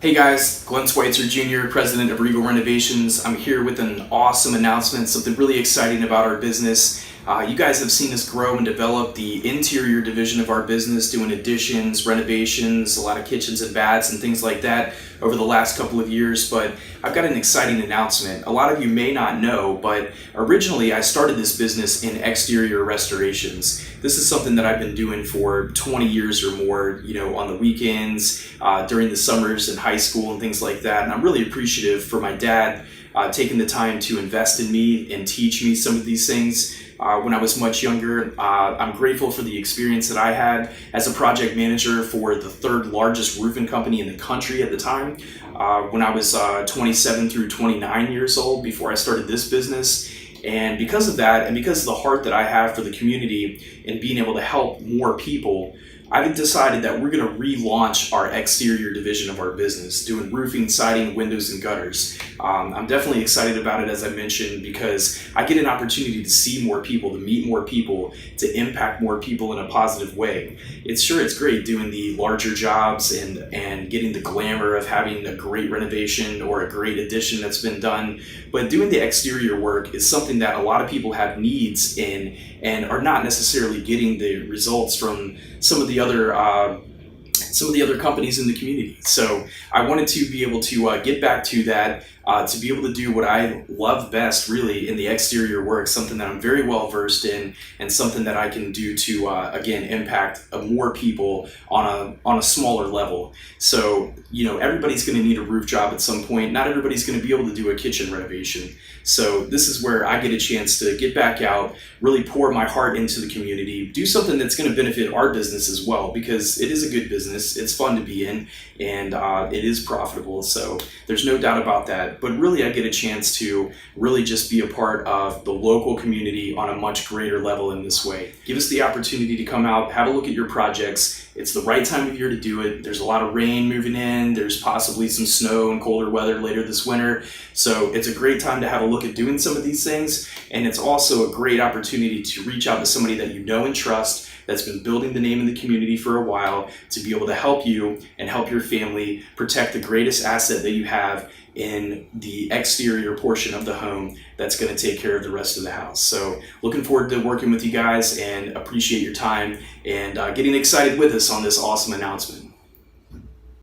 Hey guys, Glenn Schweitzer Jr., President of Regal Renovations. I'm here with an awesome announcement, something really exciting about our business. You guys have seen us grow and develop the interior division of our business, doing additions, renovations, a lot of kitchens and baths and things like that over the last couple of years. But I've got an exciting announcement. A lot of you may not know, but originally I started this business in exterior restorations. This is something that I've been doing for 20 years or more, on the weekends, during the summers in high school and things like that. And I'm really appreciative for my dad taking the time to invest in me and teach me some of these things. When I was much younger, I'm grateful for the experience that I had as a project manager for the third largest roofing company in the country at the time. When I was 27 through 29 years old before I started this business. And because of that, and because of the heart that I have for the community and being able to help more people, I've decided that we're going to relaunch our exterior division of our business, doing roofing, siding, windows, and gutters. I'm definitely excited about it, as I mentioned, because I get an opportunity to see more people, to meet more people, to impact more people in a positive way. It's great doing the larger jobs and getting the glamour of having a great renovation or a great addition that's been done. But doing the exterior work is something that a lot of people have needs in and are not necessarily getting the results from some of the other companies in the community. So I wanted to be able to get back to that, to be able to do what I love best really in the exterior work, something that I'm very well versed in and something that I can do to again impact more people on a smaller level. So everybody's going to need a roof job at some point. Not everybody's going to be able to do a kitchen renovation. So this is where I get a chance to get back out, really pour my heart into the community, do something that's going to benefit our business as well, because it is a good business, it's fun to be in, and it is profitable. So there's no doubt about that. But really I get a chance to really just be a part of the local community on a much greater level in this way. Give us the opportunity to come out, have a look at your projects. It's the right time of year to do it. There's a lot of rain moving in. There's possibly some snow and colder weather later this winter. So it's a great time to have a look at doing some of these things. And it's also a great opportunity to reach out to somebody that you know and trust, that's been building the name in the community for a while, to be able to help you and help your family protect the greatest asset that you have in the exterior portion of the home that's going to take care of the rest of the house. So looking forward to working with you guys and appreciate your time and getting excited with us on this awesome announcement.